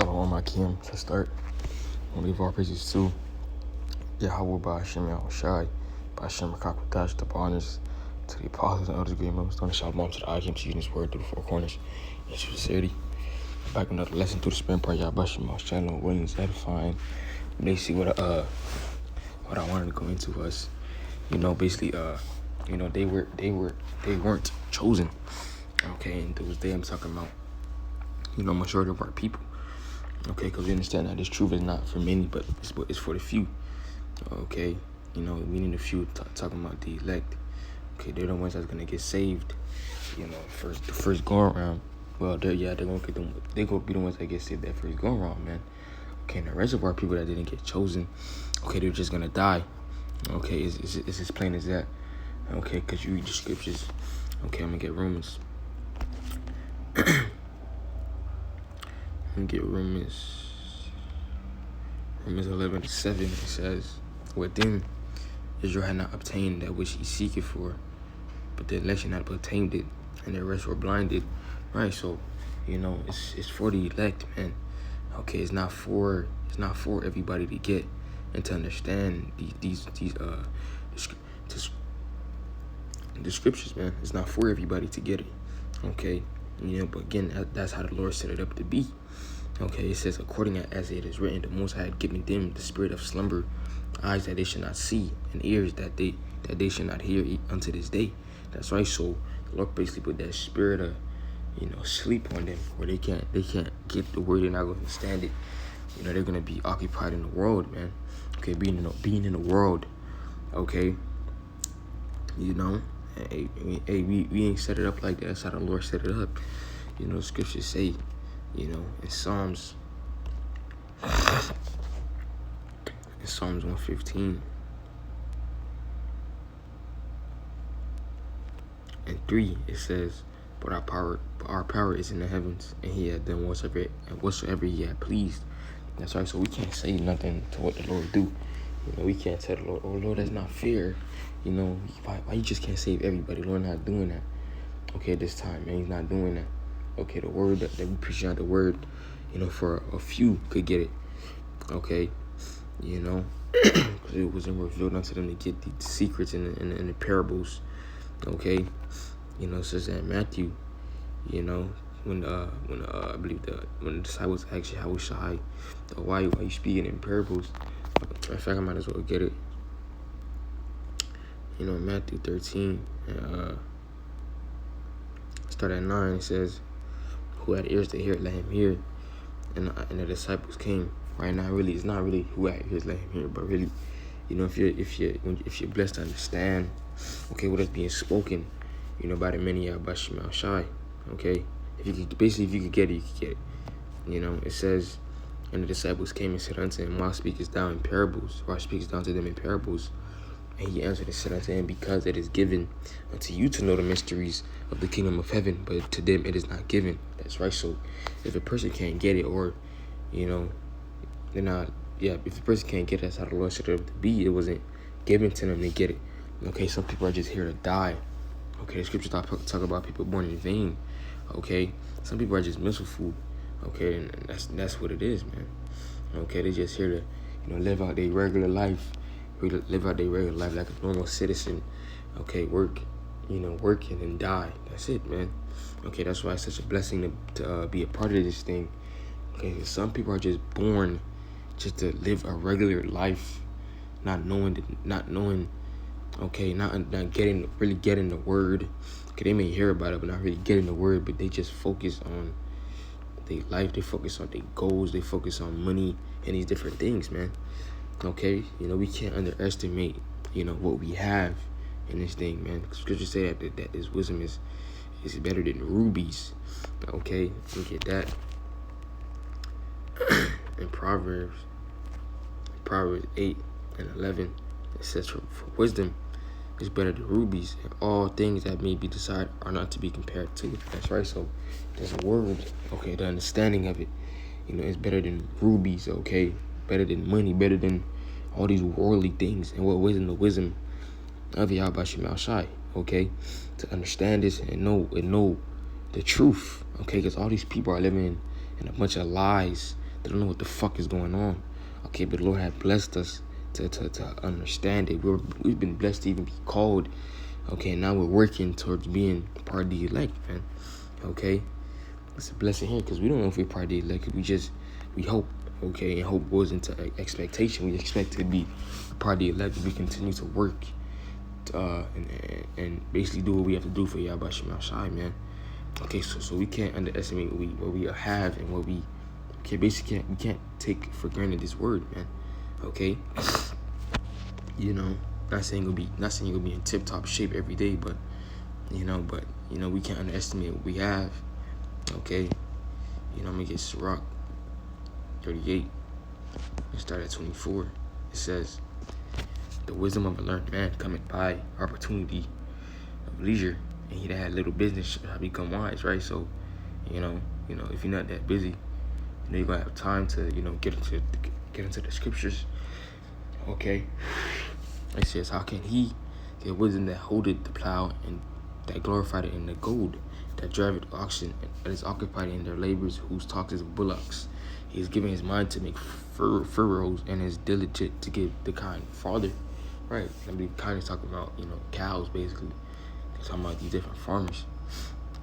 Shalom Akim to start. I'll leave all praises to Yahweh by Hashem Yahushai, by Hashem Rakakwatash, the honors to the apostles and elders, great members, on the Shalom to the Akim, teaching his word through the four corners, into the city. Back with another lesson through the spring part, Yahbashim Yahushai, Lord Williams, edifying. Basically, what I wanted to go into was, basically, they weren't chosen. Okay, and those days I'm talking about, majority of our people. Okay, because we understand that this truth is not for many, but it's for the few. Okay, meaning the few, talking about the elect. Okay, they're the ones that's gonna get saved. The first go around. Well, they're gonna be the ones that get saved that first go around, man. Okay, and the rest of our people that didn't get chosen, okay, they're just gonna die. Okay, it's as plain as that. Okay, because you read the scriptures. Okay, I'm gonna get Romans. Romans 11:7. It says, "What then? Israel had not obtained that which he seeketh for, but the election had obtained it, and the rest were blinded." Right. So, it's for the elect, man. Okay, it's not for everybody to get and to understand the scriptures, man. It's not for everybody to get it. Okay, but again, that's how the Lord set it up to be. Okay, it says, according as it is written, the Most High had given them the spirit of slumber, eyes that they should not see, and ears that they should not hear unto this day. That's right. So the Lord basically put that spirit of, sleep on them, where they can't get the word. They're not going to understand it. They're going to be occupied in the world, man. Okay, being in the world. Okay, hey, we ain't set it up like that. That's how the Lord set it up. The scriptures say, in Psalms 115 and 3, it says, but our power is in the heavens, and he had done whatsoever he had pleased. That's right. So we can't say nothing to what the Lord do. We can't tell the Lord, "Oh Lord, that's not fair." Why you just can't save everybody? Lord not doing that. Okay, at this time, man, he's not doing that. Okay, the word that we preach out, the word, for a few could get it. Okay, because it wasn't revealed unto them to get the secrets in the parables. Okay, it says that in Matthew, when I believe when the disciples asked Yahushua, why you speaking in parables? In fact, I might as well get it. Matthew 13, start at 9. It says, "Who had ears to hear, let him hear." And the disciples came. Right now, really, it's not really who had ears, let him hear, but really, if you're blessed to understand, okay, what is being spoken, by the many Yahbashim Yahushai. Okay, if you could get it, you could get it. It says, and the disciples came and said unto him, why speakest thou in parables? Why speakest thou unto them in parables? And he answered and said unto him, because it is given unto you to know the mysteries of the kingdom of heaven, but to them it is not given. That's right. So if a person can't get it, or, they're not, if a person can't get it, that's how the Lord set it up to be. It wasn't given to them to get it. Okay, some people are just here to die. Okay, the scriptures talk about people born in vain. Okay, some people are just missile food. Okay, and that's what it is, man. Okay, they're just here to, live out their regular life. Live out their regular life like a normal citizen. Okay, work, working and die. That's it, man. Okay, that's why it's such a blessing to be a part of this thing. Okay, some people are just born just to live a regular life, not knowing. Okay, not really getting the word. Okay, they may hear about it, but not really getting the word. But they just focus on their life. They focus on their goals. They focus on money and these different things, man. Okay, we can't underestimate, what we have in this thing, man. Scripture say that this wisdom is better than rubies. Okay, look at that. In Proverbs 8 and 11, it says, for wisdom is better than rubies, and all things that may be desired are not to be compared to it. That's right. So there's a word. Okay, the understanding of it, is better than rubies. Okay, better than money, better than all these worldly things. And what wisdom? The wisdom of Yahbashim Yahushai. Okay, to understand this and know the truth. Okay, because all these people are living in a bunch of lies. They don't know what the fuck is going on. Okay, but the Lord had blessed us to understand it. We've been blessed to even be called. Okay, now we're working towards being part of the elect, man. Okay, it's a blessing here because we don't know if we're part of the elect. We hope. Okay, and hope goes into expectation. We expect to be part of the elect. We continue to work and basically do what we have to do for Yahweh Shem Shai, man. Okay, so we can't underestimate what we have and what we can't take for granted this word, man. Okay, not saying you'll be in tip top shape every day, but we can't underestimate what we have. Okay, I'm gonna get Sirach 38 and start at 24. It says, "The wisdom of a learned man cometh by opportunity of leisure, and he that had little business shall become wise." Right? So, if you're not that busy, you're gonna have time to get into the scriptures. Okay. It says, "How can he get wisdom that holdeth the plow and that glorified it in the gold, that driveth oxen and is occupied in their labors, whose talk is bullocks? He is giving his mind to make furrows and is diligent to give the kind farther." Right. I mean, kind of talking about cows basically. They're talking about these different farmers.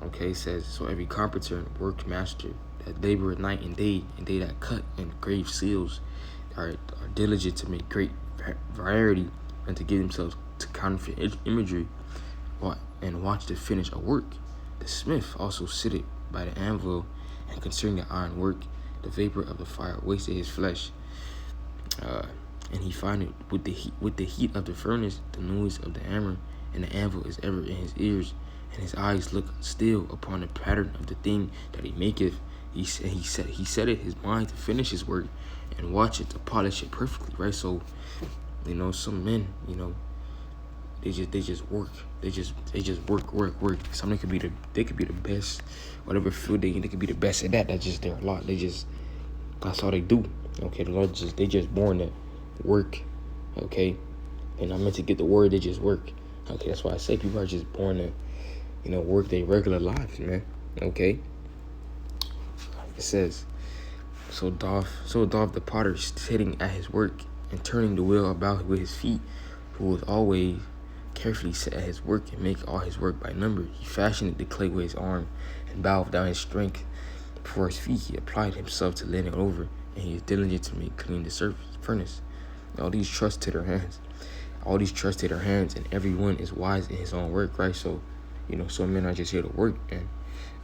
Okay. It says, "So every carpenter and workmaster that laboreth night and they that cut and grave seals are diligent to make great variety and to give themselves to counterfeit imagery, and watch to finish a work. The smith also sitteth by the anvil, and concerning the iron work, the vapor of the fire wasted his flesh. And he findeth with the heat of the furnace the noise of the hammer, and the anvil is ever in his ears, and his eyes look still upon the pattern of the thing that he maketh. He setteth his mind to finish his work, and watch it to polish it perfectly." Right? So, some men, they just work. They just work. Some they could be the best, whatever field they could be the best at that. That's just their lot. That's all they do. Okay, the Lord they just born to work. Okay, and I'm meant to get the word. They just work. Okay, that's why I say people are just born to, work their regular lives, man. Okay. It says, so doth the potter sitting at his work and turning the wheel about with his feet, who was always carefully set at his work and make all his work by number. He fashioned the clay with his arm and bowed down his strength before his feet. He applied himself to lay it over, and he is diligent to make clean the furnace. All these trust to their hands. And everyone is wise in his own work, right? So, some men are just here to work, and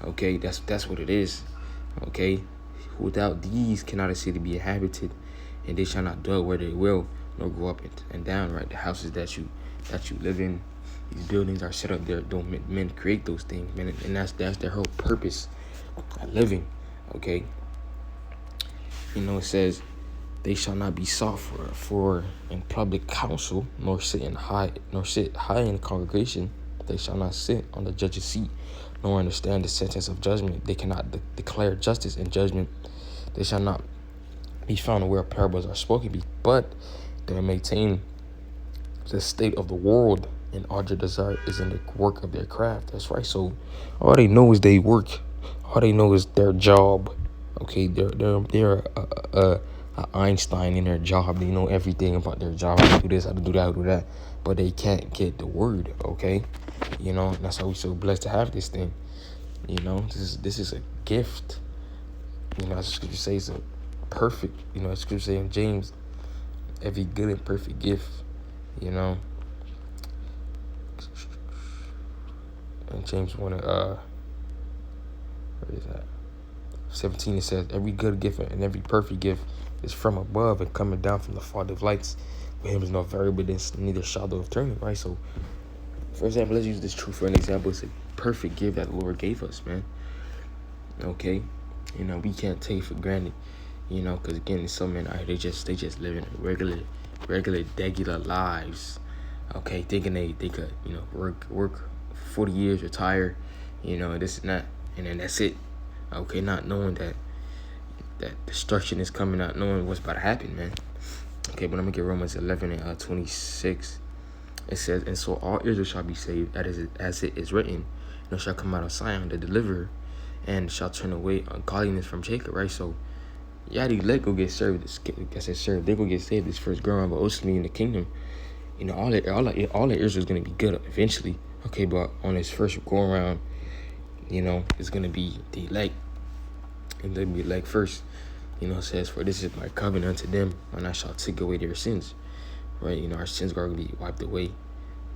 okay, that's what it is. Okay, without these cannot a city be inhabited, and they shall not dwell where they will, nor go up and down. Right, the houses that you live in, these buildings are set up there. Don't men create those things, man, and that's their whole purpose of living. Okay, it says, "They shall not be sought for in public council, nor sit high in the congregation. They shall not sit on the judge's seat, nor understand the sentence of judgment. They cannot declare justice and judgment. They shall not be found where parables are spoken, but they maintain the state of the world, and all their desire is in the work of their craft." That's right. So all they know is they work. All they know is their job. Okay, they're a Einstein in their job. They know everything about their job. How to do this, how to do that, how to do that. But they can't get the word. Okay, that's why we're so blessed to have this thing. This is a gift. As the scripture says, a perfect. As scripture says in James, every good and perfect gift. And James 1, where is that? 17, it says, "Every good gift and every perfect gift is from above and coming down from the Father of lights. With him is no variableness, neither shadow of turning." Right? So, for example, let's use this truth for an example. It's a perfect gift that the Lord gave us, man. Okay? We can't take it for granted. Because again, some men out here, they just living regular, regular lives. Okay, thinking they could, work 40 years, retire, this and that, and then that's it. Okay, not knowing that destruction is coming, not knowing what's about to happen, man. Okay, but I'm gonna get Romans 11 and 26. It says, "And so all Israel shall be saved, as it is written, and shall come out of Zion the deliverer, and shall turn away ungodliness from Jacob." Right? So Yeah, the elect go get served. Like I said, served. They go get saved this first ground, but ultimately in the kingdom, you know, all of Israel's gonna be good eventually. Okay, but on his first go around, you know, it's gonna be the elect, and they'll be elect first. You know, it says, "For this is my covenant unto them, when I shall take away their sins." Right? You know, our sins are gonna be wiped away.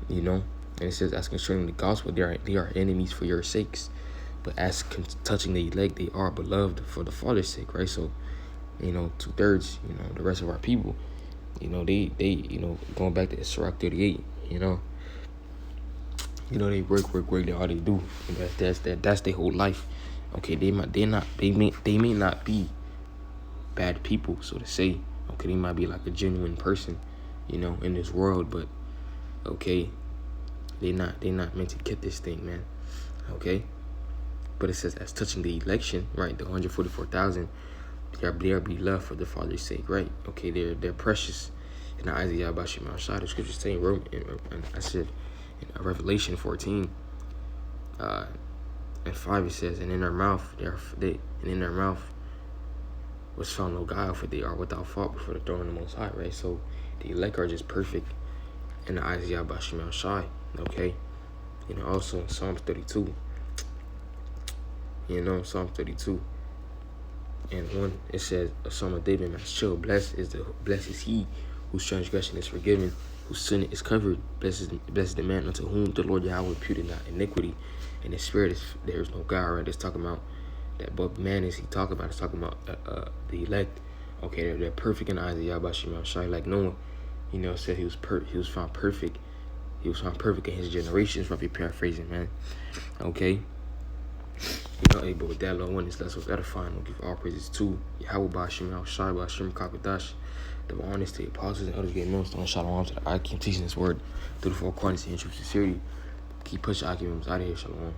You know, and it says, "As concerning the gospel, they are enemies for your sakes, but as touching the elect, they are beloved for the Father's sake." Right? So, you know, 2/3, you know, the rest of our people, you know, they you know, going back to Sirach 38, you know, they work, they all they do. And that's their whole life. Okay, they may not be bad people, so to say. Okay, they might be like a genuine person, you know, in this world, but okay, they not meant to get this thing, man. Okay, but it says, as touching the election, right, the 144,000, they are beloved for the Father's sake, right? Okay, they're precious in the eyes of Yahweh Shema Shai. The scriptures say and I said in Revelation 14, and 5, it says, and in their mouth was found no guile, for they are without fault before the throne of the Most High, right? So the elect are just perfect in the eyes of Yahweh Shema Shai. Okay, you know, also in Psalms 32, you know, Psalm 32 and 1, it says, a Psalm of David, man, chill. Blessed is he whose transgression is forgiven, whose sin is covered. Blessed is the man unto whom the Lord Yahweh imputed not iniquity, and his spirit there is no guile. Right? It's talking about that. But man is he talking about? It's talking about the elect. Okay, they're perfect in the eyes of Yahweh Shema Shai. Like Noah, you know, said he was found perfect. He was found perfect in his generations. Roughly paraphrasing, man. Okay. You know, but with that, Lord, one is less was edifying. We'll give all praises to Yahweh Bashim Al Shai Bashim Kakadash. The honest to the apostles and others getting most on Shalom to the Akim teaching this word through the four quantities and true sincerity. Keep pushing Akim out of here, Shalom.